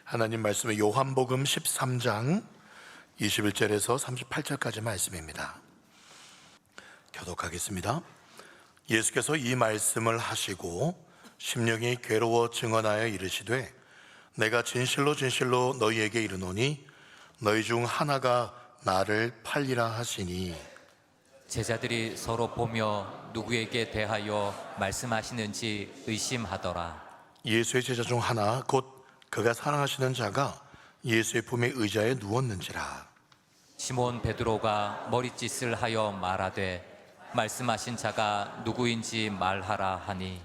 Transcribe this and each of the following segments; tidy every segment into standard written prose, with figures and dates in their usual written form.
하나님 말씀은 요한복음 13장 21절에서 38절까지 말씀입니다. 교독하겠습니다. 예수께서 이 말씀을 하시고 심령이 괴로워 증언하여 이르시되 내가 진실로 진실로 너희에게 이르노니 너희 중 하나가 나를 팔리라 하시니. 제자들이 서로 보며 누구에게 대하여 말씀하시는지 의심하더라. 예수의 제자 중 하나 곧 그가 사랑하시는 자가 예수의 품에 의자에 누웠는지라. 시몬 베드로가 머릿짓을 하여 말하되 말씀하신 자가 누구인지 말하라 하니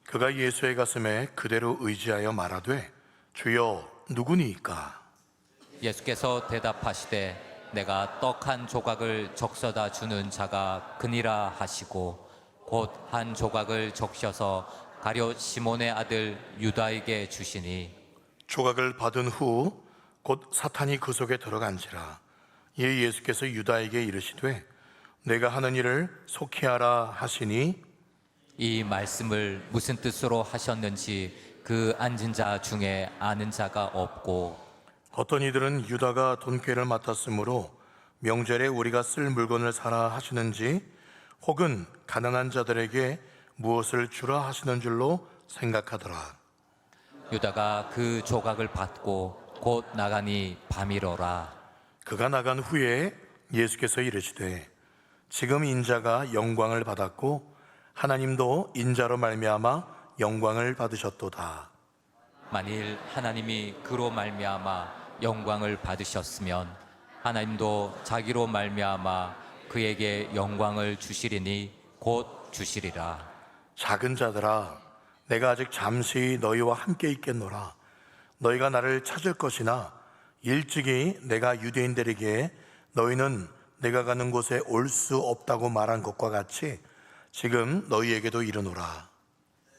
그가 예수의 가슴에 그대로 의지하여 말하되 주여 누구니이까? 예수께서 대답하시되 내가 떡 한 조각을 적셔다 주는 자가 그니라 하시고 곧 한 조각을 적셔서 가룟 시몬의 아들 유다에게 주시니 조각을 받은 후 곧 사탄이 그 속에 들어간지라. 이에 예수께서 유다에게 이르시되 내가 하는 일을 속히 하라 하시니. 이 말씀을 무슨 뜻으로 하셨는지 그 앉은 자 중에 아는 자가 없고 어떤 이들은 유다가 돈꾀를 맡았으므로 명절에 우리가 쓸 물건을 사라 하시는지 혹은 가난한 자들에게 무엇을 주라 하시는 줄로 생각하더라. 유다가 그 조각을 받고 곧 나가니 밤이로라. 그가 나간 후에 예수께서 이르시되 지금 인자가 영광을 받았고 하나님도 인자로 말미암아 영광을 받으셨도다. 만일 하나님이 그로 말미암아 영광을 받으셨으면 하나님도 자기로 말미암아 그에게 영광을 주시리니 곧 주시리라. 작은 자들아 내가 아직 잠시 너희와 함께 있겠노라. 너희가 나를 찾을 것이나 일찍이 내가 유대인들에게 너희는 내가 가는 곳에 올 수 없다고 말한 것과 같이 지금 너희에게도 이르노라.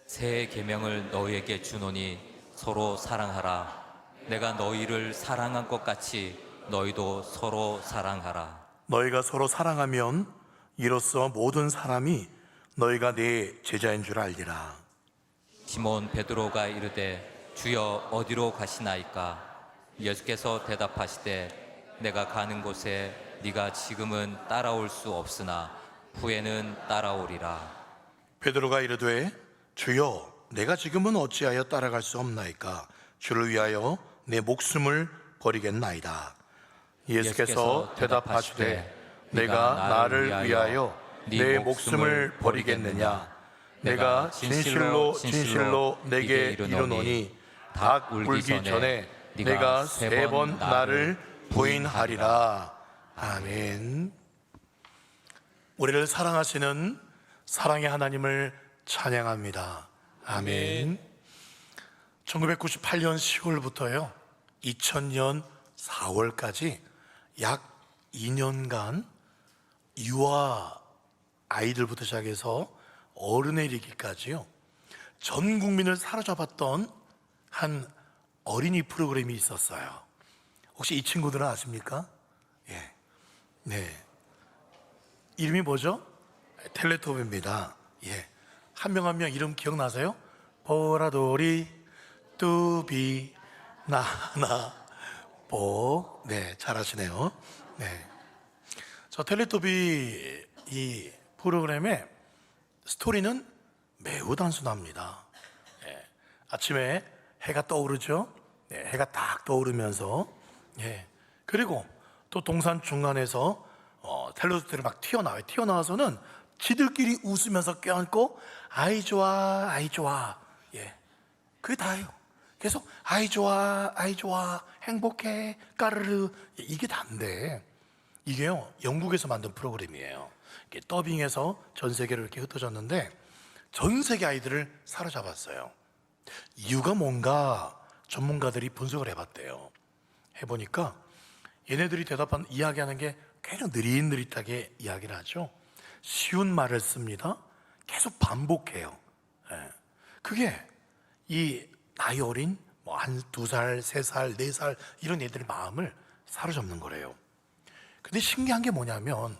새 계명을 너희에게 주노니 서로 사랑하라. 내가 너희를 사랑한 것 같이 너희도 서로 사랑하라. 너희가 서로 사랑하면 이로써 모든 사람이 너희가 내 제자인 줄 알리라. 시몬 베드로가 이르되 주여 어디로 가시나이까? 예수께서 대답하시되 내가 가는 곳에 네가 지금은 따라올 수 없으나 후에는 따라오리라. 베드로가 이르되 주여 내가 지금은 어찌하여 따라갈 수 없나이까? 주를 위하여 내 목숨을 버리겠나이다. 예수께서 대답하시되 내가 나를 위하여 내 목숨을 버리겠느냐? 내가 진실로 진실로 내게 이르노니 닭 울기 전에 내가 3번 나를 부인하리라. 아멘. 우리를 사랑하시는 사랑의 하나님을 찬양합니다. 아멘. 1998년 10월부터요 2000년 4월까지 약 2년간 유아 아이들부터 시작해서 어른에 이르기까지요 전 국민을 사로잡았던 한 어린이 프로그램이 있었어요. 혹시 이 친구들은 아십니까? 예, 네. 이름이 뭐죠? 텔레토비입니다. 예, 한 명 한 명 이름 기억나세요? 보라돌이 뚜비 나나 보. 네, 잘하시네요. 네, 저 텔레토비 이 프로그램의 스토리는 매우 단순합니다. 예, 아침에 해가 떠오르죠. 예, 해가 딱 떠오르면서 그리고 또 동산 중간에서 텔레토비들이 막 튀어나와요. 튀어나와서는 지들끼리 웃으면서 껴안고 아이 좋아 아이 좋아. 예, 그게 다예요. 계속 아이 좋아 아이 좋아 행복해 까르르 이게 다인데 이게요 영국에서 만든 프로그램이에요. 더빙해서 전 세계로 이렇게 흩어졌는데 전 세계 아이들을 사로잡았어요. 이유가 뭔가 전문가들이 분석을 해봤대요. 해보니까 얘네들이 이야기하는 게 굉장히 느릿느릿하게 이야기를 하죠. 쉬운 말을 씁니다. 계속 반복해요. 그게 이 나이 어린 한 2살, 3살, 4살 이런 애들의 마음을 사로잡는 거래요. 근데 신기한 게 뭐냐면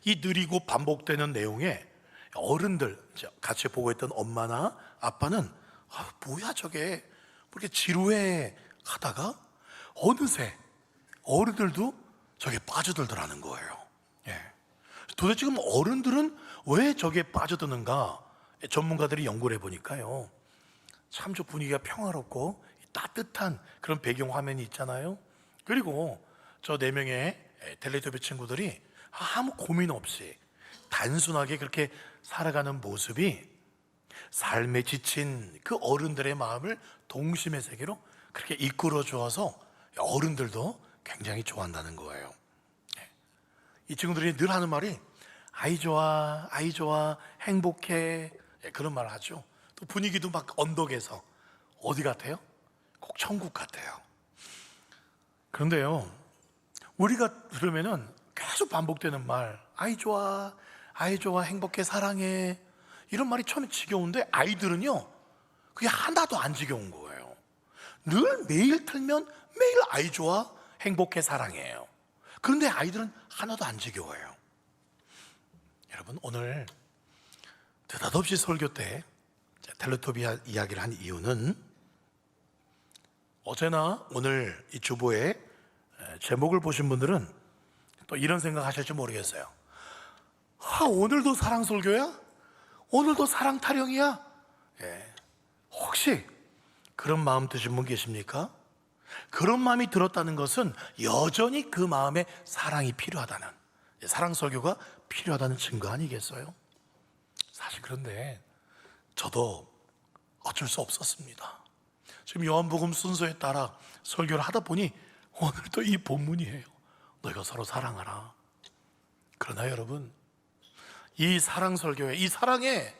이 느리고 반복되는 내용에 어른들 같이 보고 있던 엄마나 아빠는 뭐야 저게 그렇게 지루해 하다가 어느새 어른들도 저게 빠져들더라는 거예요. 예. 도대체 지금 어른들은 왜 저게 빠져드는가? 전문가들이 연구를 해보니까요, 참 저 분위기가 평화롭고 따뜻한 그런 배경 화면이 있잖아요. 그리고 저 4명의 텔레토비 친구들이 아무 고민 없이 단순하게 그렇게 살아가는 모습이 삶에 지친 그 어른들의 마음을 동심의 세계로 그렇게 이끌어 주어서 어른들도 굉장히 좋아한다는 거예요. 이 친구들이 늘 하는 말이 아이 좋아, 아이 좋아, 행복해, 그런 말을 하죠. 또 분위기도 막 언덕에서 어디 같아요? 꼭 천국 같아요. 그런데요, 우리가 들으면은 계속 반복되는 말, 아이 좋아, 아이 좋아, 행복해, 사랑해, 이런 말이 처음에 지겨운데 아이들은요, 그게 하나도 안 지겨운 거예요. 늘 매일 틀면 매일 아이 좋아, 행복해, 사랑해요. 그런데 아이들은 하나도 안 지겨워요. 여러분, 오늘 느닷없이 설교 때 텔레토비아 이야기를 한 이유는 어제나 오늘 이 주보의 제목을 보신 분들은 또 이런 생각 하실지 모르겠어요. 오늘도 사랑 설교야? 오늘도 사랑 타령이야? 혹시 그런 마음 드신 분 계십니까? 그런 마음이 들었다는 것은 여전히 그 마음에 사랑이 필요하다는, 사랑 설교가 필요하다는 증거 아니겠어요? 사실 그런데 저도 어쩔 수 없었습니다. 지금 요한복음 순서에 따라 설교를 하다 보니 오늘도 이 본문이에요. 너희가 서로 사랑하라. 그러나 여러분, 이 사랑 설교에, 이 사랑에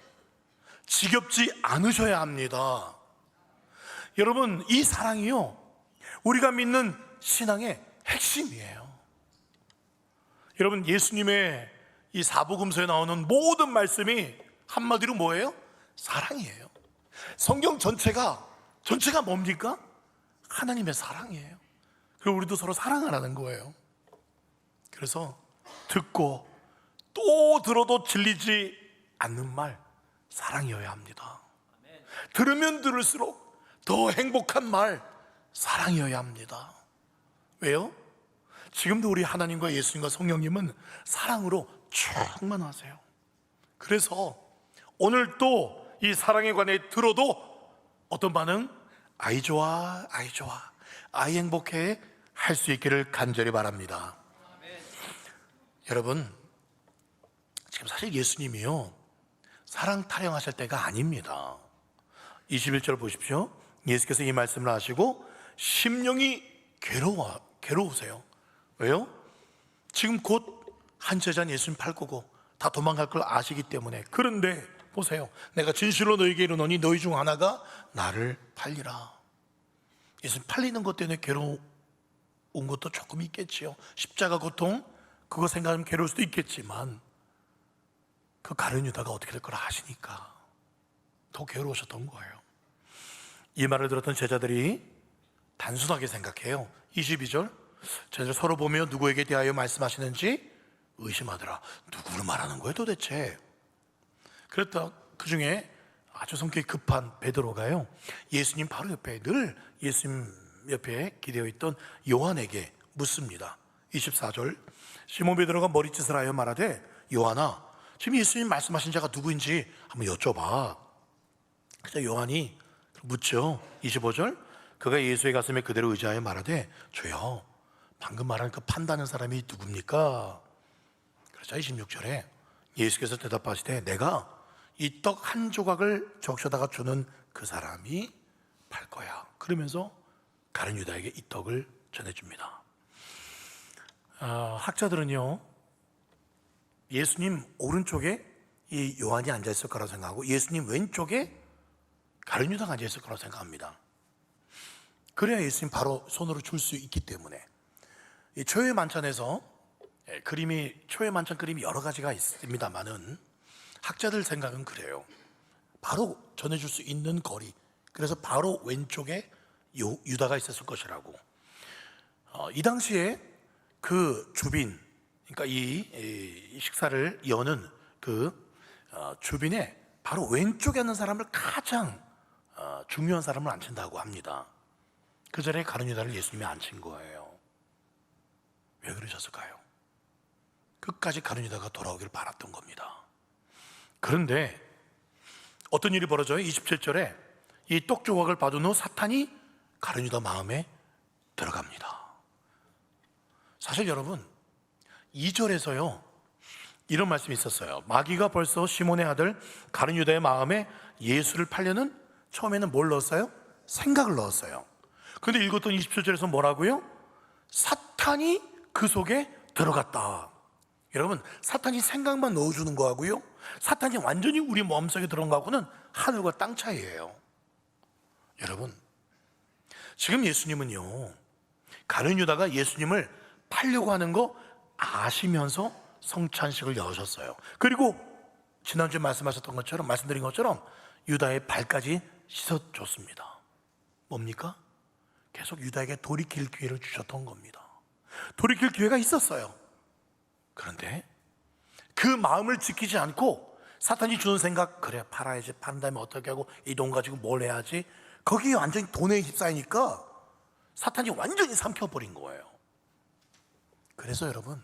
지겹지 않으셔야 합니다. 여러분, 이 사랑이요, 우리가 믿는 신앙의 핵심이에요. 여러분, 예수님의 이 사복음서에 나오는 모든 말씀이 한마디로 뭐예요? 사랑이에요. 성경 전체가 뭡니까? 하나님의 사랑이에요. 그리고 우리도 서로 사랑하라는 거예요. 그래서 듣고 또 들어도 질리지 않는 말, 사랑이어야 합니다. 들으면 들을수록 더 행복한 말, 사랑이어야 합니다. 왜요? 지금도 우리 하나님과 예수님과 성령님은 사랑으로 충만하세요. 그래서 오늘 또 이 사랑에 관해 들어도 어떤 반응? 아이 좋아, 아이 좋아, 아이 행복해 할 수 있기를 간절히 바랍니다. 여러분, 지금 사실 예수님이요, 사랑 타령하실 때가 아닙니다. 21절 보십시오. 예수께서 이 말씀을 하시고 심령이 괴로우세요. 왜요? 지금 곧 한 제자는 예수님 팔 거고 다 도망갈 걸 아시기 때문에. 그런데 보세요, 내가 진실로 너희에게 이르노니 너희 중 하나가 나를 팔리라. 예수님 팔리는 것 때문에 괴로운 것도 조금 있겠지요. 십자가 고통, 그거 생각하면 괴로울 수도 있겠지만 그 가룟 유다가 어떻게 될 거라 아시니까 더 괴로우셨던 거예요. 이 말을 들었던 제자들이 단순하게 생각해요. 22절, 제자들 서로 보며 누구에게 대하여 말씀하시는지 의심하더라. 누구를 말하는 거예요 도대체? 그랬다 그 중에 아주 성격이 급한 베드로가요, 예수님 바로 옆에, 늘 예수님 옆에 기대어 있던 요한에게 묻습니다. 24절, 시몬 베드로가 머리짓을 하여 말하되 요한아, 지금 예수님 말씀하신 자가 누구인지 한번 여쭤봐. 그래서 요한이 묻죠. 25절, 그가 예수의 가슴에 그대로 의지하여 말하되 주여, 방금 말한 그 판다는 사람이 누굽니까? 그러자 26절에 예수께서 대답하시되 내가 이 떡 한 조각을 적셔다가 주는 그 사람이 팔 거야. 그러면서 가룟 유다에게 이 떡을 전해줍니다. 학자들은요, 예수님 오른쪽에 이 요한이 앉아있을 거라고 생각하고 예수님 왼쪽에 가룟 유다가 앉아있을 거라고 생각합니다. 그래야 예수님 바로 손으로 줄 수 있기 때문에. 이 초회 만찬에서 초회 만찬 그림이 여러 가지가 있습니다만은 학자들 생각은 그래요. 바로 전해줄 수 있는 거리, 그래서 바로 왼쪽에 유다가 있었을 것이라고. 이 당시에 그 주빈, 그러니까 이 식사를 여는 그 주빈의 바로 왼쪽에 있는 사람을 가장 중요한 사람을 앉힌다고 합니다. 그 자리에 가룟 유다를 예수님이 앉힌 거예요. 왜 그러셨을까요? 끝까지 가룟 유다가 돌아오길 바랐던 겁니다. 그런데 어떤 일이 벌어져요? 27절에 이 떡 조각을 받은 후 사탄이 가룟 유다 마음에 들어갑니다. 사실 여러분 2절에서요 이런 말씀이 있었어요. 마귀가 벌써 시몬의 아들 가룟 유다의 마음에 예수를 팔려는 처음에는 뭘 넣었어요? 생각을 넣었어요. 그런데 읽었던 27절에서 뭐라고요? 사탄이 그 속에 들어갔다. 여러분 사탄이 생각만 넣어주는 거하고요 사탄이 완전히 우리 마음속에 들어간 거하고는 하늘과 땅 차이예요. 여러분 지금 예수님은요 가룟 유다가 예수님을 팔려고 하는 거 아시면서 성찬식을 여셨어요. 그리고 지난주에 말씀드린 것처럼 유다의 발까지 씻어줬습니다. 뭡니까? 계속 유다에게 돌이킬 기회를 주셨던 겁니다. 돌이킬 기회가 있었어요. 그런데 그 마음을 지키지 않고 사탄이 주는 생각, 그래 팔아야지, 파는 다음에 어떻게 하고 이 돈 가지고 뭘 해야지, 거기에 완전히 돈에 휩싸이니까 사탄이 완전히 삼켜버린 거예요. 그래서 여러분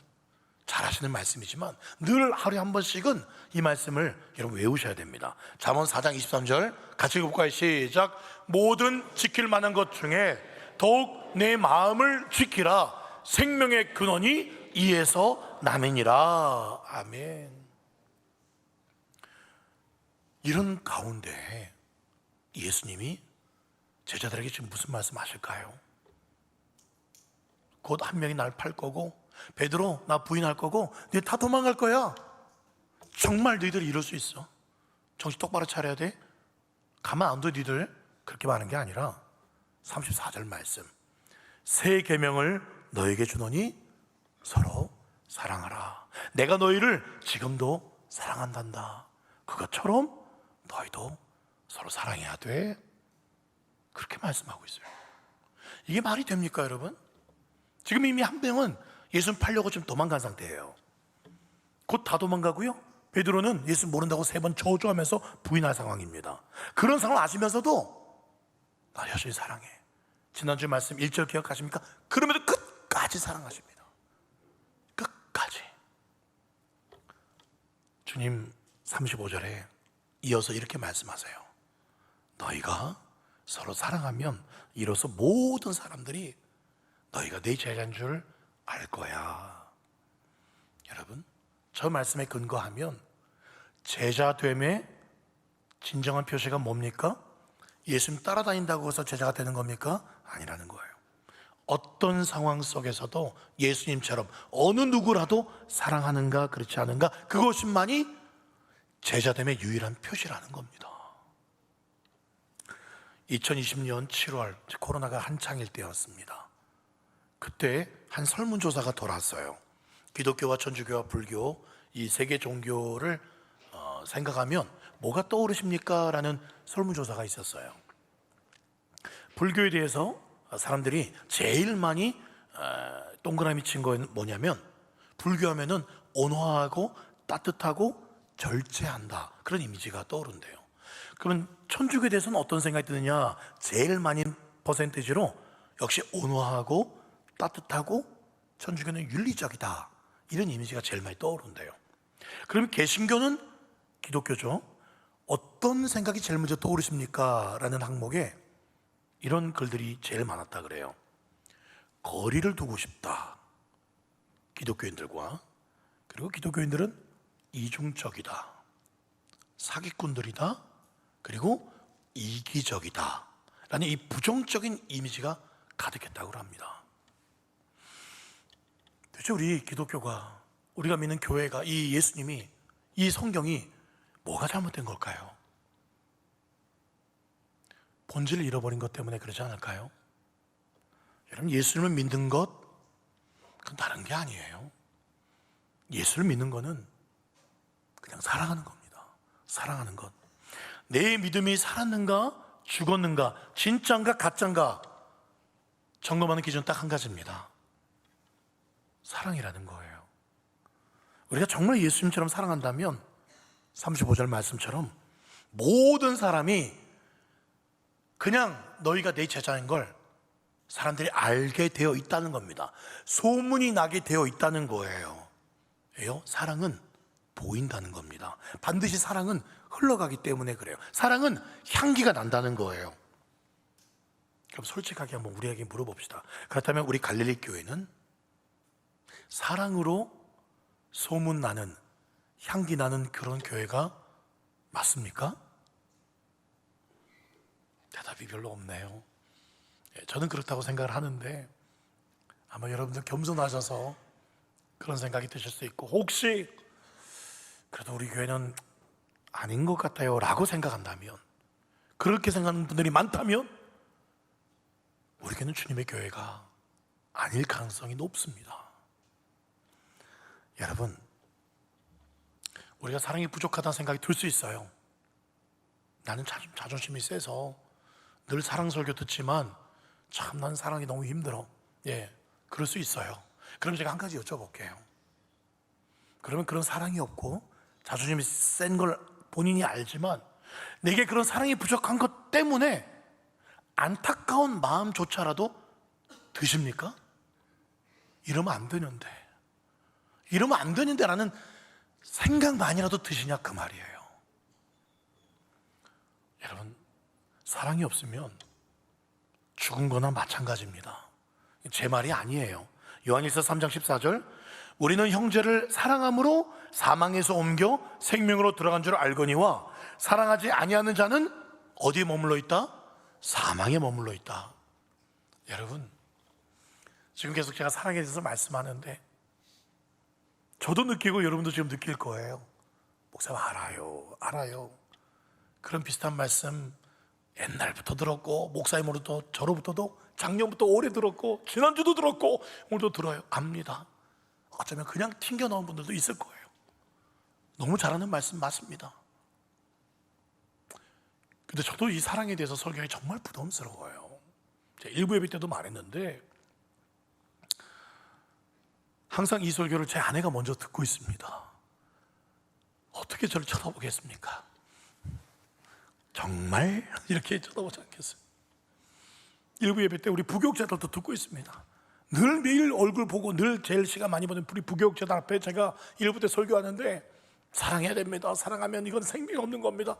잘 아시는 말씀이지만 늘 하루에 한 번씩은 이 말씀을 여러분 외우셔야 됩니다. 잠언 4장 23절 같이 읽어볼까요? 시작. 모든 지킬 만한 것 중에 더욱 내 마음을 지키라. 생명의 근원이 이에서 남이니라. 아멘. 이런 가운데 예수님이 제자들에게 지금 무슨 말씀 하실까요? 곧 한 명이 날 팔 거고, 베드로 나 부인할 거고, 너 다 도망갈 거야. 정말 너희들이 이럴 수 있어? 정신 똑바로 차려야 돼. 가만 안 둬. 너희들 그렇게 많은 게 아니라 34절 말씀, 새 계명을 너에게 주노니 서로 사랑하라. 내가 너희를 지금도 사랑한단다. 그것처럼 너희도 서로 사랑해야 돼. 그렇게 말씀하고 있어요. 이게 말이 됩니까 여러분? 지금 이미 한 명은 예수님 팔려고 지금 도망간 상태예요. 곧 다 도망가고요, 베드로는 예수 모른다고 3번 저주하면서 부인할 상황입니다. 그런 상황을 아시면서도 나 여전히 사랑해. 지난주 말씀 1절 기억하십니까? 그럼에도 끝까지 사랑하십니다. 끝까지. 주님 35절에 이어서 이렇게 말씀하세요. 너희가 서로 사랑하면 이로써 모든 사람들이 너희가 내 제자인 줄 알 거야. 여러분, 저 말씀에 근거하면 제자됨의 진정한 표시가 뭡니까? 예수님 따라다닌다고 해서 제자가 되는 겁니까? 아니라는 거예요. 어떤 상황 속에서도 예수님처럼 어느 누구라도 사랑하는가 그렇지 않은가, 그것만이 제자됨의 유일한 표시라는 겁니다. 2020년 7월 코로나가 한창일 때였습니다. 그때 한 설문조사가 돌았어요. 기독교와 천주교와 불교 이 세 개 종교를 생각하면 뭐가 떠오르십니까? 라는 설문조사가 있었어요. 불교에 대해서 사람들이 제일 많이 동그라미 친 건 뭐냐면, 불교하면은 온화하고 따뜻하고 절제한다, 그런 이미지가 떠오른대요. 그러면 천주교에 대해서는 어떤 생각이 드느냐? 제일 많이 퍼센티지로 역시 온화하고 따뜻하고 천주교는 윤리적이다, 이런 이미지가 제일 많이 떠오른대요. 그럼 개신교는 기독교죠. 어떤 생각이 제일 먼저 떠오르십니까? 라는 항목에 이런 글들이 제일 많았다 그래요. 거리를 두고 싶다, 기독교인들과. 그리고 기독교인들은 이중적이다, 사기꾼들이다, 그리고 이기적이다 라는 이 부정적인 이미지가 가득했다고 합니다. 도대체 우리 기독교가, 우리가 믿는 교회가, 이 예수님이, 이 성경이 뭐가 잘못된 걸까요? 본질을 잃어버린 것 때문에 그러지 않을까요? 여러분, 예수님을 믿는 것, 그건 다른 게 아니에요. 예수를 믿는 거는 그냥 사랑하는 겁니다. 사랑하는 것. 내 믿음이 살았는가 죽었는가, 진짜인가 가짜인가 점검하는 기준은 딱 한 가지입니다. 사랑이라는 거예요. 우리가 정말 예수님처럼 사랑한다면 35절 말씀처럼 모든 사람이 그냥 너희가 내 제자인 걸 사람들이 알게 되어 있다는 겁니다. 소문이 나게 되어 있다는 거예요. 사랑은 보인다는 겁니다. 반드시 사랑은 흘러가기 때문에 그래요. 사랑은 향기가 난다는 거예요. 그럼 솔직하게 한번 우리에게 물어봅시다. 그렇다면 우리 갈릴리 교회는 사랑으로 소문나는, 향기 나는 그런 교회가 맞습니까? 대답이 별로 없네요. 저는 그렇다고 생각을 하는데 아마 여러분들 겸손하셔서 그런 생각이 드실 수 있고, 혹시 그래도 우리 교회는 아닌 것 같아요 라고 생각한다면, 그렇게 생각하는 분들이 많다면 우리 교회는 주님의 교회가 아닐 가능성이 높습니다. 여러분, 우리가 사랑이 부족하다는 생각이 들 수 있어요. 나는 자존심이 세서 늘 사랑 설교 듣지만 참 난 사랑이 너무 힘들어. 그럴 수 있어요. 그럼 제가 한 가지 여쭤볼게요. 그러면 그런 사랑이 없고 자존심이 센 걸 본인이 알지만 내게 그런 사랑이 부족한 것 때문에 안타까운 마음조차라도 드십니까? 이러면 안 되는데, 이러면 안 되는데 라는 생각만이라도 드시냐 그 말이에요. 여러분, 사랑이 없으면 죽은 거나 마찬가지입니다. 제 말이 아니에요. 요한일서 3장 14절, 우리는 형제를 사랑함으로 사망에서 옮겨 생명으로 들어간 줄 알거니와 사랑하지 아니하는 자는 어디에 머물러 있다? 사망에 머물러 있다. 여러분, 지금 계속 제가 사랑에 대해서 말씀하는데 저도 느끼고 여러분도 지금 느낄 거예요. 목사님, 알아요. 그런 비슷한 말씀 옛날부터 들었고, 목사님으로부터 저로부터도 작년부터 오래 들었고, 지난주도 들었고 오늘도 들어요. 압니다. 어쩌면 그냥 튕겨 나온 분들도 있을 거예요. 너무 잘하는 말씀 맞습니다. 근데 저도 이 사랑에 대해서 설교하기 정말 부담스러워요. 제가 일부 예배 때도 말했는데 항상 이 설교를 제 아내가 먼저 듣고 있습니다. 어떻게 저를 쳐다보겠습니까? 정말 이렇게 쳐다보지 않겠어요. 일부 예배 때 우리 부교육자들도 듣고 있습니다. 늘 매일 얼굴 보고 늘 제일 시간 많이 보는 우리 부교육자들 앞에 제가 일부 때 설교하는데 사랑해야 됩니다. 사랑하면 이건 생명이 없는 겁니다.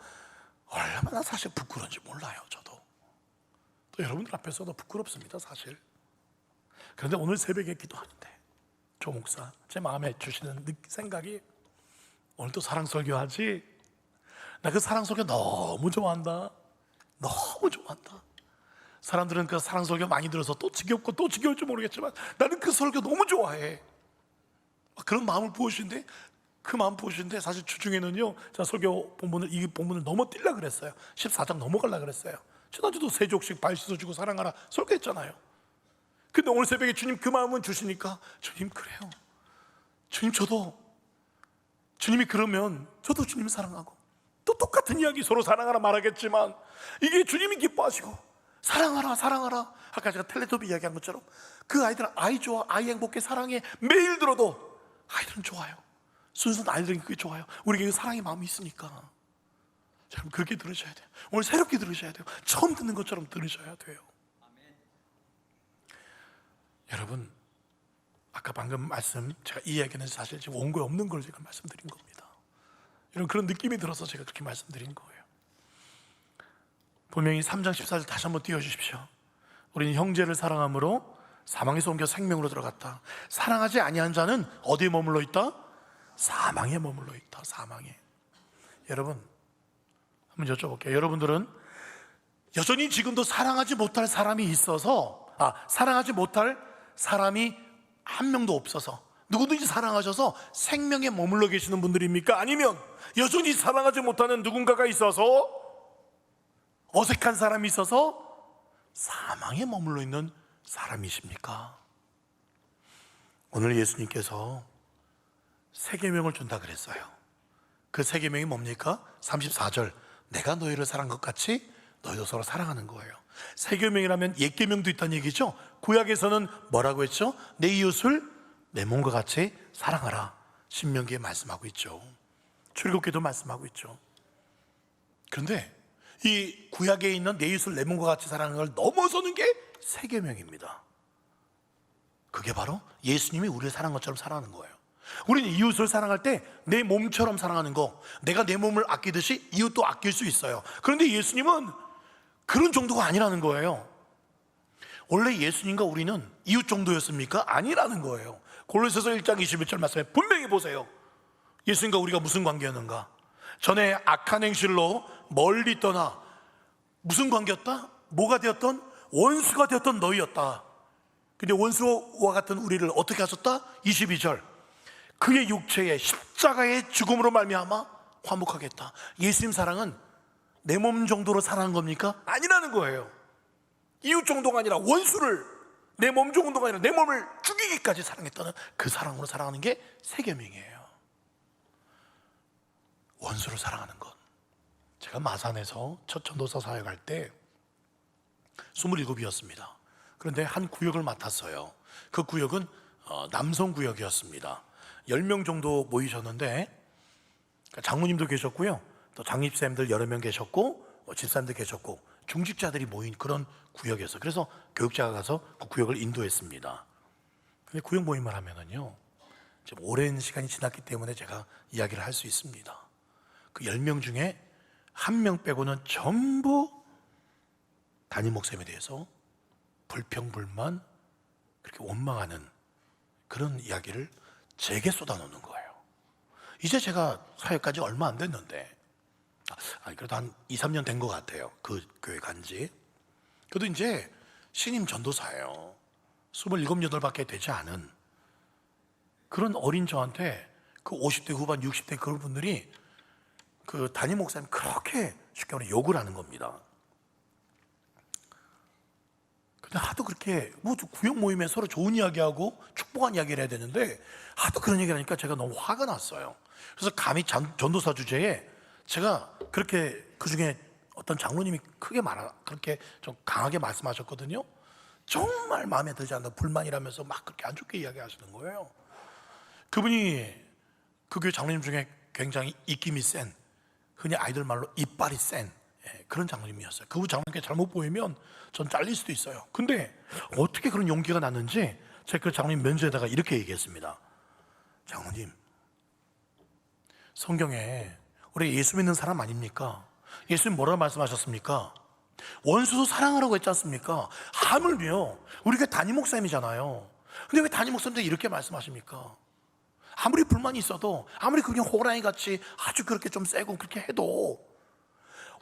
얼마나 사실 부끄러운지 몰라요. 저도 또 여러분들 앞에서도 부끄럽습니다 사실. 그런데 오늘 새벽에 기도하는데 조 목사 제 마음에 주시는 생각이, 오늘 또 사랑 설교하지? 나 그 사랑 설교 너무 좋아한다. 사람들은 그 사랑 설교 많이 들어서 또 지겹고 또 지겨울지 모르겠지만 나는 그 설교 너무 좋아해. 그런 마음을 부으시는데, 그 마음 부으시는데 사실 주중에는요 제가 설교 이 본문을 넘어 뛰려고 그랬어요. 14장 넘어가려고 그랬어요. 지난주도 세족씩 발 씻어주고 사랑하라 설교했잖아요. 근데 오늘 새벽에 주님 그 마음은 주시니까, 주님 그래요. 주님 저도, 주님이 그러면 저도 주님 사랑하고 또 똑같은 이야기 서로 사랑하라 말하겠지만 이게 주님이 기뻐하시고 사랑하라. 아까 제가 텔레토비 이야기한 것처럼 그 아이들은 아이 좋아, 아이 행복해, 사랑해 매일 들어도 아이들은 좋아요. 순수한 아이들은 그게 좋아요. 우리에게 사랑의 마음이 있으니까. 여러분, 그렇게 들으셔야 돼요. 오늘 새롭게 들으셔야 돼요. 처음 듣는 것처럼 들으셔야 돼요. 여러분, 아까 방금 말씀, 제가 이 이야기는 사실 지금 원고에 없는 걸 제가 말씀드린 겁니다. 이런 그런 느낌이 들어서 제가 그렇게 말씀드린 거예요. 분명히 3장 14절 다시 한번 띄워주십시오. 우리는 형제를 사랑함으로 사망에서 옮겨 생명으로 들어갔다. 사랑하지 아니한 자는 어디에 머물러 있다? 사망에 머물러 있다. 사망에. 여러분, 한번 여쭤볼게요. 여러분들은 여전히 지금도 사랑하지 못할 사람이 있어서, 사랑하지 못할 사람이 한 명도 없어서 누구든지 사랑하셔서 생명에 머물러 계시는 분들입니까? 아니면 여전히 사랑하지 못하는 누군가가 있어서, 어색한 사람이 있어서 사망에 머물러 있는 사람이십니까? 오늘 예수님께서 세 계명을 준다 그랬어요. 그 세 계명이 뭡니까? 34절, 내가 너희를 사랑한 것 같이 너희도 서로 사랑하는 거예요. 세 계명이라면 옛 계명도 있다는 얘기죠. 구약에서는 뭐라고 했죠? 내 이웃을 내 몸과 같이 사랑하라. 신명기에 말씀하고 있죠. 출애굽기도 말씀하고 있죠. 그런데 이 구약에 있는 내 이웃을 내 몸과 같이 사랑하는 걸 넘어서는 게 세계명입니다. 그게 바로 예수님이 우리를 사랑한 것처럼 사랑하는 거예요. 우리는 이웃을 사랑할 때 내 몸처럼 사랑하는 거, 내가 내 몸을 아끼듯이 이웃도 아낄 수 있어요. 그런데 예수님은 그런 정도가 아니라는 거예요. 원래 예수님과 우리는 이웃 정도였습니까? 아니라는 거예요. 골로새서 1장 21절 말씀에 분명히 보세요. 예수님과 우리가 무슨 관계였는가? 전에 악한 행실로 멀리 떠나 무슨 관계였다? 뭐가 되었던? 원수가 되었던 너희였다. 근데 원수와 같은 우리를 어떻게 하셨다? 22절, 그의 육체의 십자가의 죽음으로 말미암아 화목하게 했다. 예수님 사랑은 내 몸 정도로 사랑한 겁니까? 아니라는 거예요. 이웃 정도가 아니라 원수를, 내 몸 정도가 아니라 내 몸을 죽이기까지 사랑했다는 그 사랑으로 사랑하는 게 세계명이에요. 원수를 사랑하는 것. 제가 마산에서 첫 전도사 사역할 때 27이었습니다. 그런데 한 구역을 맡았어요. 그 구역은 남성 구역이었습니다. 10명 정도 모이셨는데 장로님도 계셨고요, 또 장립쌤들 여러 명 계셨고, 집사님들 계셨고, 중직자들이 모인 그런 구역이었어요. 그래서 교육자가 가서 그 구역을 인도했습니다. 근데 구역 모임을 하면은요, 지금 오랜 시간이 지났기 때문에 제가 이야기를 할 수 있습니다. 그 10명 중에 한 명 빼고는 전부 담임 목사님에 대해서 불평, 불만, 그렇게 원망하는 그런 이야기를 제게 쏟아놓는 거예요. 이제 제가 사역까지 얼마 안 됐는데, 그래도 한 2, 3년 된 것 같아요. 그 교회 간지. 그래도 이제 신임 전도사예요. 27, 8밖에 되지 않은 그런 어린 저한테 그 50대 후반, 60대 그런 분들이 그 담임 목사님 그렇게 쉽게 말해 욕을 하는 겁니다. 근데 하도 그렇게 뭐 구역 모임에 서로 좋은 이야기하고 축복한 이야기를 해야 되는데 하도 그런 얘기를 하니까 제가 너무 화가 났어요. 그래서 감히 전도사 주제에 제가 그렇게, 그 중에 어떤 장로님이 그렇게 좀 강하게 말씀하셨거든요. 정말 마음에 들지 않는 불만이라면서 막 그렇게 안 좋게 이야기하시는 거예요. 그분이 그 교회 장로님 중에 굉장히 입김이 센, 흔히 아이들 말로 이빨이 센 그런 장로님이었어요. 그 장로님께 잘못 보이면 전 잘릴 수도 있어요. 근데 어떻게 그런 용기가 났는지 제가 그 장로님 면접에다가 이렇게 얘기했습니다. 장로님, 성경에 우리 예수 믿는 사람 아닙니까? 예수님 뭐라고 말씀하셨습니까? 원수도 사랑하라고 했지 않습니까? 하물며 우리 교회 담임 목사님이잖아요. 근데 왜 담임 목사님들 이렇게 말씀하십니까? 아무리 불만이 있어도, 아무리 그냥 호랑이 같이 아주 그렇게 좀 세고 그렇게 해도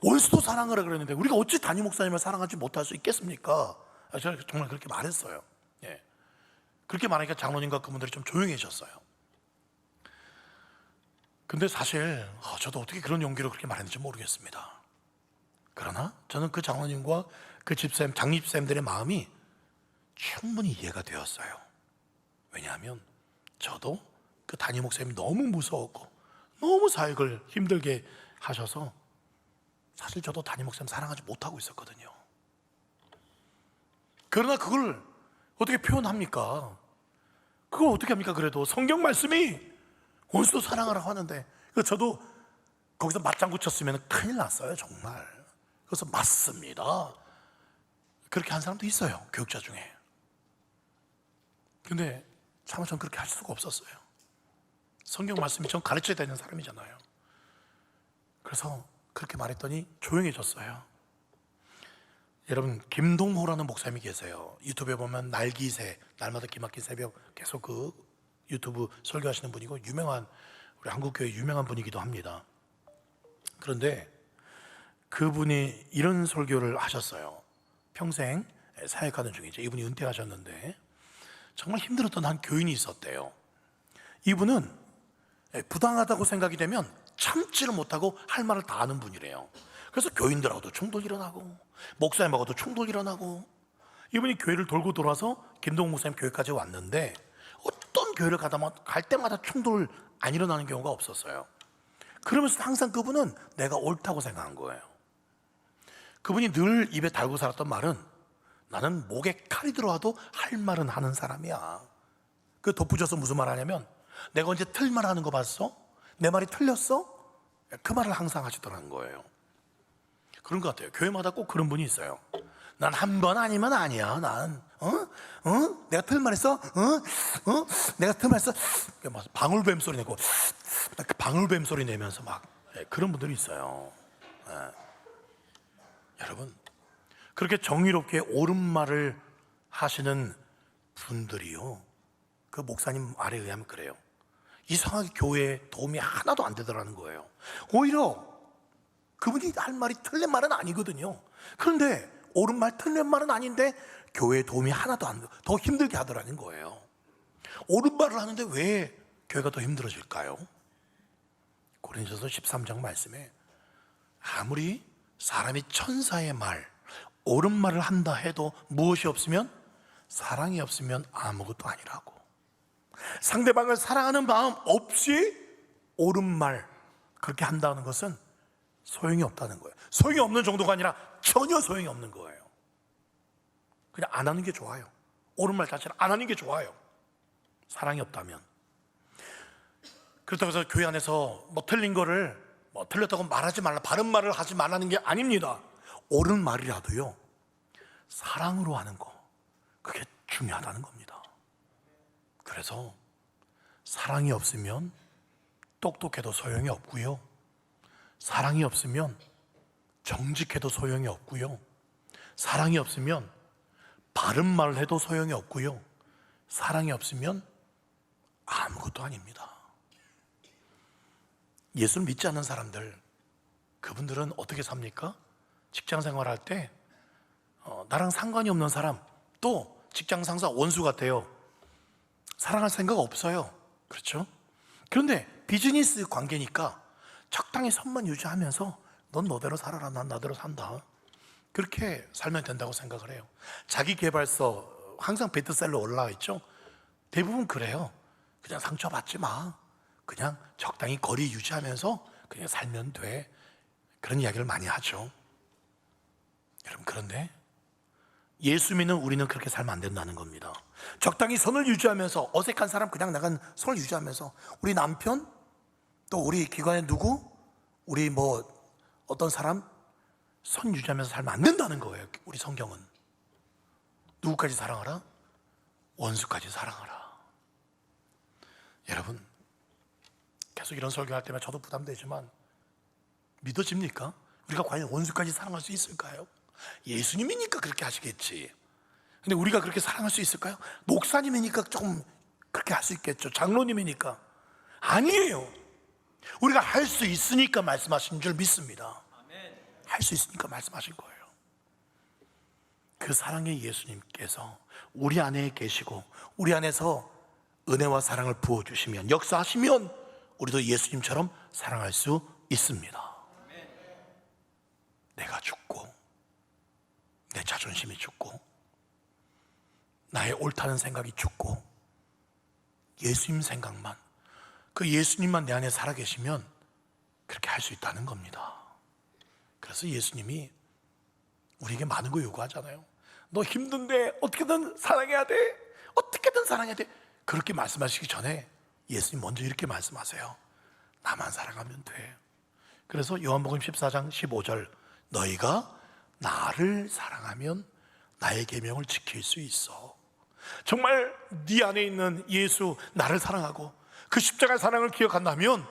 원수도 사랑하라 그랬는데 우리가 어찌 담임 목사님을 사랑하지 못할 수 있겠습니까? 제가 정말 그렇게 말했어요. 예. 그렇게 말하니까 장로님과 그분들이 좀 조용해졌어요. 근데 사실 저도 어떻게 그런 용기로 그렇게 말했는지 모르겠습니다. 그러나 저는 그 장로님과 그 집사님, 장립사님들의 마음이 충분히 이해가 되었어요. 왜냐하면 저도 그 담임 목사님이 너무 무서웠고 너무 사역을 힘들게 하셔서 사실 저도 담임 목사님 사랑하지 못하고 있었거든요. 그러나 그걸 어떻게 표현합니까? 그걸 어떻게 합니까? 그래도 성경 말씀이 원수도 사랑하라고 하는데, 저도 거기서 맞장구 쳤으면 큰일 났어요, 정말. 그래서 맞습니다. 그렇게 한 사람도 있어요, 교육자 중에. 근데 차마 전 그렇게 할 수가 없었어요. 성경 말씀이 전 가르쳐야 되는 사람이잖아요. 그래서 그렇게 말했더니 조용해졌어요. 여러분, 김동호라는 목사님이 계세요. 유튜브에 보면 날기새, 날마다 기막힌 새벽 계속 그 유튜브 설교하시는 분이고, 유명한, 우리 한국교회 유명한 분이기도 합니다. 그런데 그분이 이런 설교를 하셨어요. 평생 사역하는 중이죠. 이분이 은퇴하셨는데 정말 힘들었던 한 교인이 있었대요. 이분은 부당하다고 생각이 되면 참지를 못하고 할 말을 다 하는 분이래요. 그래서 교인들하고도 충돌 일어나고 목사님하고도 충돌 일어나고, 이분이 교회를 돌고 돌아서 김동호 목사님 교회까지 왔는데 어떤 교회를 갈 때마다 충돌 안 일어나는 경우가 없었어요. 그러면서 항상 그분은 내가 옳다고 생각한 거예요. 그분이 늘 입에 달고 살았던 말은, 나는 목에 칼이 들어와도 할 말은 하는 사람이야. 그 덧붙여서 무슨 말 하냐면, 내가 언제 틀말 하는 거 봤어? 내 말이 틀렸어? 그 말을 항상 하시더라는 거예요. 그런 것 같아요. 교회마다 꼭 그런 분이 있어요. 난 한 번 아니면 아니야. 난 내가 틀만 했어? 내가 틀만 했어? 막 방울뱀 소리 내고 방울뱀 소리 내면서 막 그런 분들이 있어요. 여러분, 그렇게 정의롭게 옳은 말을 하시는 분들이요, 그 목사님 말에 의하면 그래요. 이상하게 교회에 도움이 하나도 안 되더라는 거예요. 오히려 그분이 할 말이 틀린 말은 아니거든요. 그런데 옳은 말, 틀린 말은 아닌데 교회에 도움이 하나도 안 돼, 더 힘들게 하더라는 거예요. 옳은 말을 하는데 왜 교회가 더 힘들어질까요? 고린도서 13장 말씀에 아무리 사람이 천사의 말, 옳은 말을 한다 해도 무엇이 없으면, 사랑이 없으면 아무것도 아니라고. 상대방을 사랑하는 마음 없이 옳은 말 그렇게 한다는 것은 소용이 없다는 거예요. 소용이 없는 정도가 아니라 전혀 소용이 없는 거예요. 그냥 안 하는 게 좋아요. 옳은 말 자체를 안 하는 게 좋아요, 사랑이 없다면. 그렇다고 해서 교회 안에서 뭐 틀린 거를 틀렸다고 말하지 말라, 바른 말을 하지 말라는 게 아닙니다. 옳은 말이라도요, 사랑으로 하는 거, 그게 중요하다는 겁니다. 그래서 사랑이 없으면 똑똑해도 소용이 없고요, 사랑이 없으면 정직해도 소용이 없고요, 사랑이 없으면 바른 말을 해도 소용이 없고요, 사랑이 없으면 아무것도 아닙니다. 예수를 믿지 않는 사람들, 그분들은 어떻게 삽니까? 직장 생활할 때 나랑 상관이 없는 사람, 또 직장 상사 원수 같아요. 사랑할 생각 없어요. 그렇죠? 그런데 비즈니스 관계니까 적당히 선만 유지하면서 넌 너대로 살아라, 난 나대로 산다, 그렇게 살면 된다고 생각을 해요. 자기계발서 항상 베스트셀러 올라와 있죠. 대부분 그래요. 그냥 상처받지 마, 그냥 적당히 거리 유지하면서 그냥 살면 돼, 그런 이야기를 많이 하죠. 여러분, 그런데 예수 믿는 우리는 그렇게 살면 안 된다는 겁니다. 적당히 선을 유지하면서, 어색한 사람 그냥 나간 선을 유지하면서, 우리 남편, 또 우리 기관에 누구, 우리 어떤 사람 선 유지하면서 살면 안 된다는 거예요. 우리 성경은 누구까지 사랑하라? 원수까지 사랑하라. 여러분, 계속 이런 설교할 때마다 저도 부담되지만 믿어집니까? 우리가 과연 원수까지 사랑할 수 있을까요? 예수님이니까 그렇게 하시겠지. 근데 우리가 그렇게 사랑할 수 있을까요? 목사님이니까 조금 그렇게 할 수 있겠죠. 장로님이니까. 아니에요. 우리가 할 수 있으니까 말씀하신 줄 믿습니다. 할 수 있으니까 말씀하신 거예요. 그 사랑의 예수님께서 우리 안에 계시고 우리 안에서 은혜와 사랑을 부어주시면, 역사하시면 우리도 예수님처럼 사랑할 수 있습니다. 내가 죽고 내 자존심이 죽고 나의 옳다는 생각이 죽고 예수님 생각만, 그 예수님만 내 안에 살아계시면 그렇게 할 수 있다는 겁니다. 그래서 예수님이 우리에게 많은 거 요구하잖아요. 너 힘든데 어떻게든 사랑해야 돼, 어떻게든 사랑해야 돼. 그렇게 말씀하시기 전에 예수님 먼저 이렇게 말씀하세요. 나만 사랑하면 돼. 그래서 요한복음 14장 15절, 너희가 나를 사랑하면 나의 계명을 지킬 수 있어. 정말 네 안에 있는 예수, 나를 사랑하고 그 십자가의 사랑을 기억한다면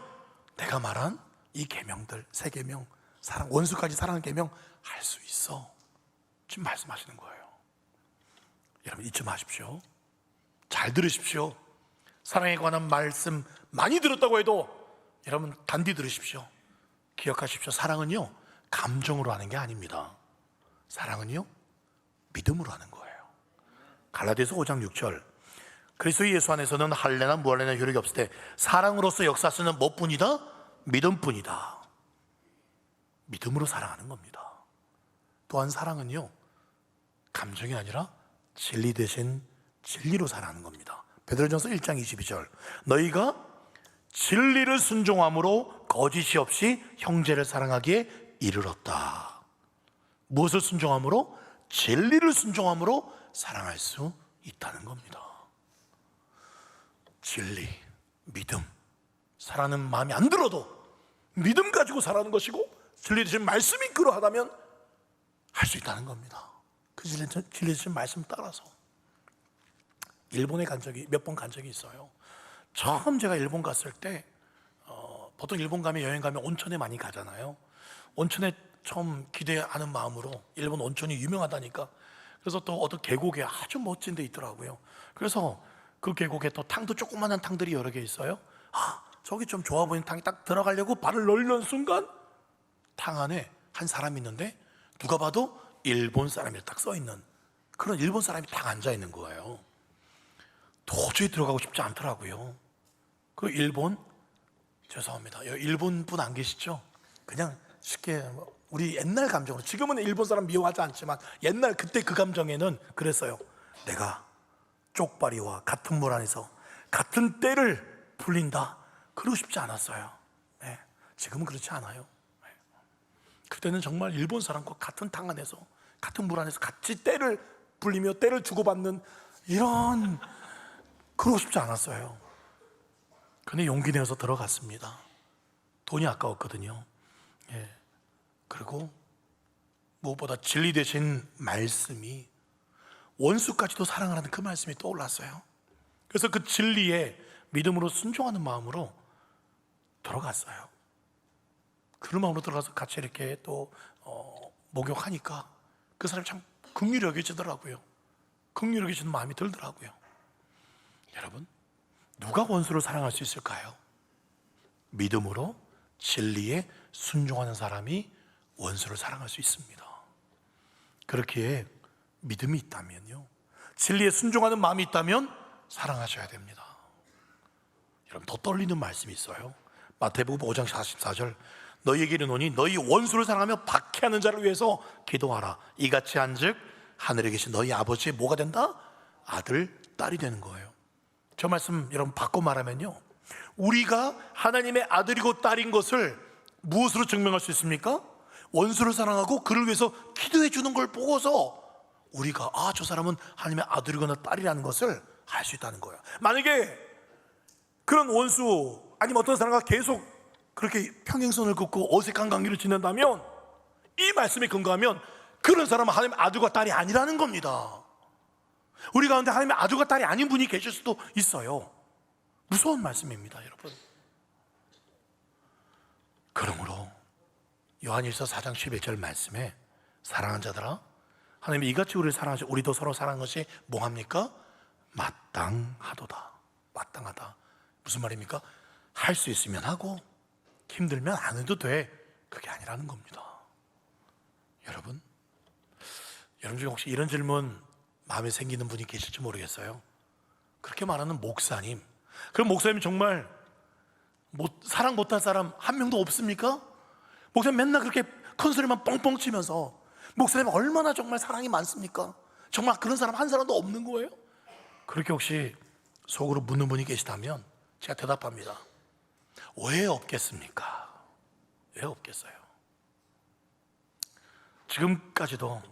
내가 말한 이 계명들, 세 계명, 사랑, 원수까지 사랑하는 계명 할 수 있어. 지금 말씀하시는 거예요. 여러분, 잊지 마십시오. 잘 들으십시오. 사랑에 관한 말씀 많이 들었다고 해도 여러분 단디 들으십시오. 기억하십시오. 사랑은요, 감정으로 하는 게 아닙니다. 사랑은요, 믿음으로 하는 거예요. 갈라디아서 5장 6절, 그리스도 예수 안에서는 할례나 무할례나 효력이 없을 때 사랑으로서 역사하시는 무엇뿐이다? 믿음뿐이다. 믿음으로 사랑하는 겁니다. 또한 사랑은요, 감정이 아니라 진리 대신 진리로 사랑하는 겁니다. 베드로전서 1장 22절, 너희가 진리를 순종함으로 거짓이 없이 형제를 사랑하기에 이르렀다. 무엇을 순종함으로? 진리를 순종함으로 사랑할 수 있다는 겁니다. 진리, 믿음, 사랑하는 마음이 안 들어도 믿음 가지고 살아가는 것이고, 진리 대신 말씀이 그러하다면 할 수 있다는 겁니다. 그 진리신 말씀 따라서 일본에 간 적이 몇 번 간 적이 있어요. 처음 제가 일본 갔을 때 보통 일본 가면 여행 가면 온천에 많이 가잖아요. 온천에 처음 기대하는 마음으로 일본 온천이 유명하다니까 그래서 또 어떤 계곡에 아주 멋진 데 있더라고요. 그래서 그 계곡에 또 탕도 조그마한 탕들이 여러 개 있어요. 저기 좀 좋아 보이는 탕이 딱 들어가려고 발을 넣는 순간 탕 안에 한 사람이 있는데 누가 봐도 일본 사람이 딱 써 있는 그런 일본 사람이 딱 앉아 있는 거예요. 도저히 들어가고 싶지 않더라고요. 그 일본 죄송합니다. 일본 분 안 계시죠? 그냥 쉽게 우리 옛날 감정으로 지금은 일본 사람 미워하지 않지만 옛날 그때 그 감정에는 그랬어요. 내가 쪽발이와 같은 물 안에서 같은 때를 불린다. 그러고 싶지 않았어요. 네. 지금은 그렇지 않아요. 네. 그때는 정말 일본 사람과 같은 탕 안에서 같은 물 안에서 같이 때를 불리며 때를 주고받는 이런 그러고 싶지 않았어요. 근데 용기 내어서 들어갔습니다. 돈이 아까웠거든요. 예. 그리고 무엇보다 진리 되신 말씀이 원수까지도 사랑하라는 그 말씀이 떠올랐어요. 그래서 그 진리에 믿음으로 순종하는 마음으로 들어갔어요. 그런 마음으로 들어가서 같이 이렇게 또 목욕하니까 그 사람이 참 긍휼히 여겨지더라고요. 긍휼히 여겨지는 마음이 들더라고요. 여러분, 누가 원수를 사랑할 수 있을까요? 믿음으로 진리에 순종하는 사람이 원수를 사랑할 수 있습니다. 그렇기에 믿음이 있다면요, 진리에 순종하는 마음이 있다면 사랑하셔야 됩니다. 여러분, 더 떨리는 말씀이 있어요. 마태복음 5장 44절 너희에게 이르노니 너희 원수를 사랑하며 박해하는 자를 위해서 기도하라. 이같이 한즉 하늘에 계신 너희 아버지의 뭐가 된다? 아들, 딸이 되는 거예요. 저 말씀 여러분 바꿔 말하면요, 우리가 하나님의 아들이고 딸인 것을 무엇으로 증명할 수 있습니까? 원수를 사랑하고 그를 위해서 기도해 주는 걸 보고서 우리가 저 사람은 하나님의 아들이거나 딸이라는 것을 알 수 있다는 거예요. 만약에 그런 원수 아니면 어떤 사람과 계속 그렇게 평행선을 긋고 어색한 관계를 지낸다면 이 말씀에 근거하면 그런 사람은 하나님의 아들과 딸이 아니라는 겁니다. 우리 가운데 하나님의 아들과 딸이 아닌 분이 계실 수도 있어요. 무서운 말씀입니다, 여러분. 그러므로 요한일서 4장 11절 말씀에 사랑하는 자들아 하나님이 이같이 우리를 사랑하시 우리도 서로 사랑하는 것이 뭐합니까? 마땅하도다. 마땅하다. 무슨 말입니까? 할 수 있으면 하고 힘들면 안 해도 돼. 그게 아니라는 겁니다. 여러분 중에 혹시 이런 질문 마음에 생기는 분이 계실지 모르겠어요. 그렇게 말하는 목사님, 그럼 목사님이 정말 사랑 못할 사람 한 명도 없습니까? 목사님 맨날 그렇게 큰 소리만 뻥뻥 치면서 목사님 얼마나 정말 사랑이 많습니까? 정말 그런 사람 한 사람도 없는 거예요? 그렇게 혹시 속으로 묻는 분이 계시다면 제가 대답합니다. 왜 없겠습니까? 왜 없겠어요? 지금까지도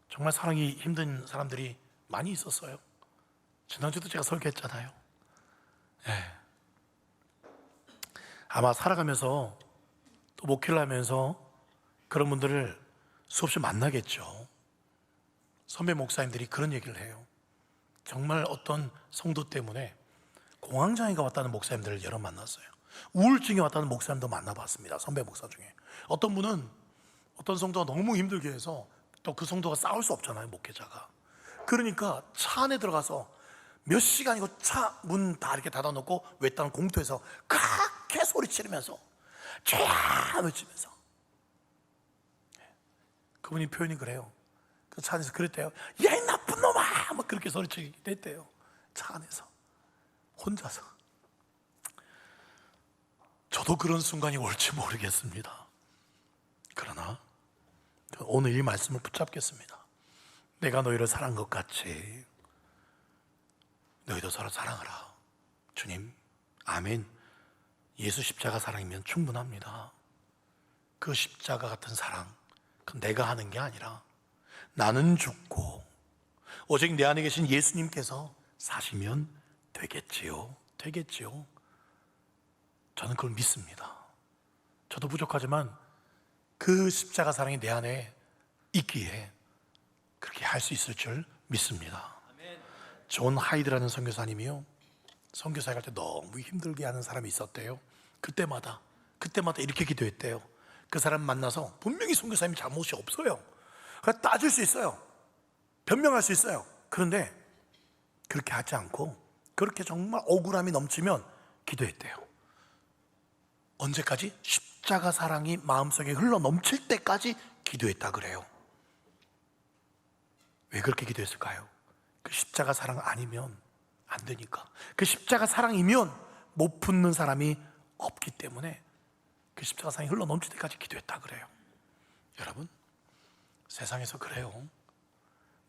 정말 사랑이 힘든 사람들이 많이 있었어요. 지난주도 제가 설교했잖아요. 네. 아마 살아가면서 또 목회를 하면서 그런 분들을 수없이 만나겠죠. 선배 목사님들이 그런 얘기를 해요. 정말 어떤 성도 때문에 공황장애가 왔다는 목사님들을 여러 만났어요. 우울증이 왔다는 목사님도 만나봤습니다. 선배 목사 중에 어떤 분은 어떤 성도가 너무 힘들게 해서 또 그 성도가 싸울 수 없잖아요, 목회자가. 그러니까 차 안에 들어가서 몇 시간이고 차 문 다 이렇게 닫아놓고 외딴 공터에서 그렇게 소리치면서 쫙 외치면서, 그분이 표현이 그래요. 그 차 안에서 그랬대요. 야, 이 나쁜 놈아! 막 그렇게 소리치게 됐대요. 차 안에서 혼자서. 저도 그런 순간이 올지 모르겠습니다. 그러나 오늘 이 말씀을 붙잡겠습니다. 내가 너희를 사랑한 것 같이 너희도 서로 사랑하라. 주님, 아멘. 예수 십자가 사랑이면 충분합니다. 그 십자가 같은 사랑, 그건 내가 하는 게 아니라 나는 죽고 오직 내 안에 계신 예수님께서 사시면 되겠지요. 저는 그걸 믿습니다. 저도 부족하지만 그 십자가 사랑이 내 안에 있기에 그렇게 할 수 있을 줄 믿습니다. 존 하이드라는 선교사님이요, 선교사에 갈 때 너무 힘들게 하는 사람이 있었대요. 그때마다 이렇게 기도했대요. 그 사람 만나서 분명히 선교사님이 잘못이 없어요. 그러니까 따질 수 있어요. 변명할 수 있어요. 그런데 그렇게 하지 않고 그렇게 정말 억울함이 넘치면 기도했대요. 언제까지? 십자가 사랑이 마음속에 흘러 넘칠 때까지 기도했다 그래요. 왜 그렇게 기도했을까요? 그 십자가 사랑 아니면 안 되니까. 그 십자가 사랑이면 못 붙는 사람이 없기 때문에 그 십자가 사랑이 흘러 넘칠 때까지 기도했다 그래요. 여러분, 세상에서 그래요.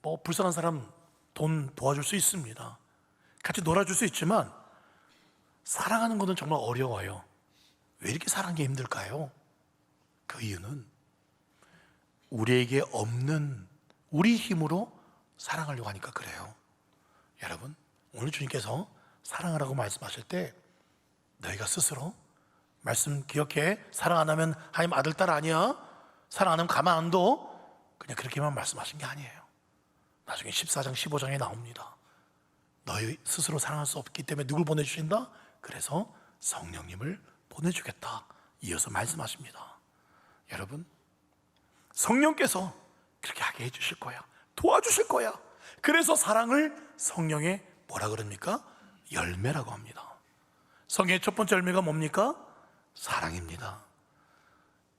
뭐 불쌍한 사람 돈 도와줄 수 있습니다. 같이 놀아줄 수 있지만 사랑하는 것은 정말 어려워요. 왜 이렇게 사랑하기 힘들까요? 그 이유는 우리에게 없는 우리 힘으로 사랑하려고 하니까 그래요. 여러분, 오늘 주님께서 사랑하라고 말씀하실 때 너희가 스스로 말씀 기억해. 사랑 안 하면 하나님 아들 딸 아니야. 사랑 안 하면 가만 안 둬. 그냥 그렇게만 말씀하신 게 아니에요. 나중에 14장 15장에 나옵니다. 너희 스스로 사랑할 수 없기 때문에 누굴 보내주신다? 그래서 성령님을 보내주겠다. 이어서 말씀하십니다. 여러분, 성령께서 그렇게 하게 해주실 거야. 도와주실 거야. 그래서 사랑을 성령의 뭐라 그럽니까? 열매라고 합니다. 성령의 첫 번째 열매가 뭡니까? 사랑입니다.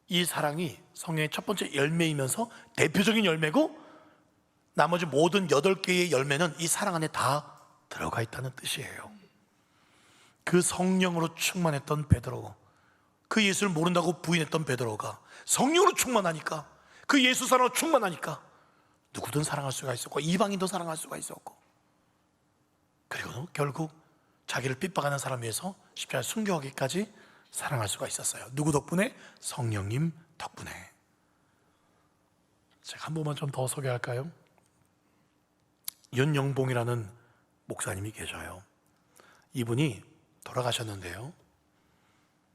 이 사랑이 성령의 첫 번째 열매이면서 대표적인 열매고, 나머지 모든 8개의 열매는 이 사랑 안에 다 들어가 있다는 뜻이에요. 그 성령으로 충만했던 베드로, 그 예수를 모른다고 부인했던 베드로가 성령으로 충만하니까, 그 예수 사랑으로 충만하니까 누구든 사랑할 수가 있었고 이방인도 사랑할 수가 있었고, 그리고 결국 자기를 핍박하는 사람 위해서 십자가에 순교하기까지 사랑할 수가 있었어요. 누구 덕분에? 성령님 덕분에. 제가 한 번만 좀 더 소개할까요? 윤영봉이라는 목사님이 계셔요. 이분이 돌아가셨는데요,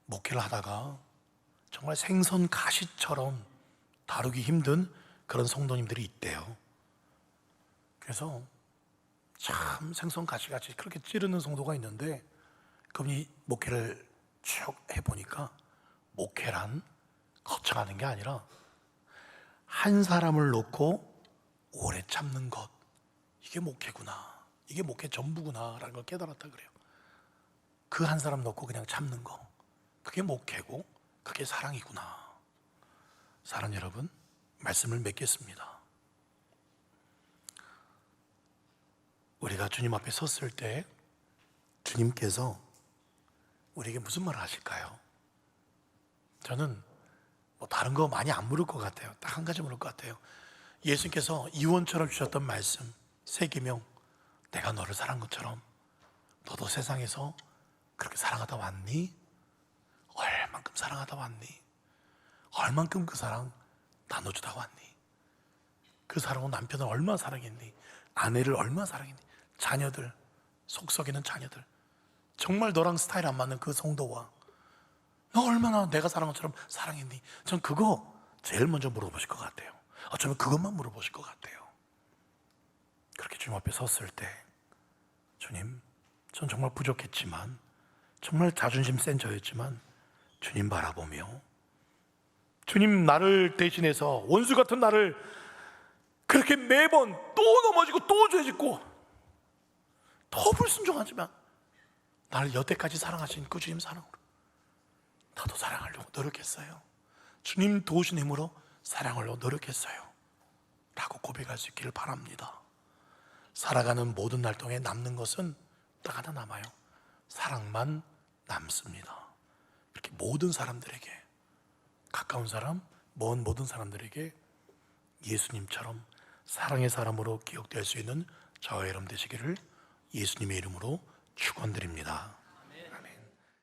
목회를 하다가 정말 생선 가시처럼 다루기 힘든 그런 성도님들이 있대요. 그래서 참 생선 가시같이 그렇게 찌르는 성도가 있는데, 그분이 목회를 쭉 해보니까 목회란 거쳐가는 게 아니라 한 사람을 놓고 오래 참는 것, 이게 목회구나, 이게 목회 전부구나 라는 걸 깨달았다 그래요. 그 한 사람 놓고 그냥 참는 거, 그게 목회고 그게 사랑이구나. 사랑 여러분, 말씀을 맺겠습니다. 우리가 주님 앞에 섰을 때 주님께서 우리에게 무슨 말을 하실까요? 저는 뭐 다른 거 많이 안 물을 것 같아요. 딱 한 가지 물을 것 같아요. 예수님께서 이원처럼 주셨던 말씀, 세계명, 내가 너를 사랑한 것처럼 너도 세상에서 그렇게 사랑하다 왔니? 얼만큼 사랑하다 왔니? 얼만큼 그 사랑 나눠주다 왔니? 그 사랑은 남편을 얼마나 사랑했니? 아내를 얼마나 사랑했니? 자녀들, 속 썩이는 자녀들, 정말 너랑 스타일 안 맞는 그 성도와 너 얼마나 내가 사랑한 것처럼 사랑했니? 전 그거 제일 먼저 물어보실 것 같아요. 어쩌면 그것만 물어보실 것 같아요. 그렇게 주님 앞에 섰을 때, 주님, 전 정말 부족했지만, 정말 자존심 센 저였지만 주님 바라보며, 주님 나를 대신해서 원수 같은 나를 그렇게 매번 또 넘어지고 또 죄짓고 더 불순종하지만 나를 여태까지 사랑하신 그 주님 사랑으로 나도 사랑하려고 노력했어요. 주님 도우신 힘으로 사랑하려고 노력했어요 라고 고백할 수 있기를 바랍니다. 살아가는 모든 날 동안 남는 것은 딱 하나 남아요. 사랑만 남습니다. 이렇게 모든 사람들에게, 가까운 사람, 먼 모든 사람들에게 예수님처럼 사랑의 사람으로 기억될 수 있는 저와 여러분 되시기를 예수님의 이름으로 축원드립니다.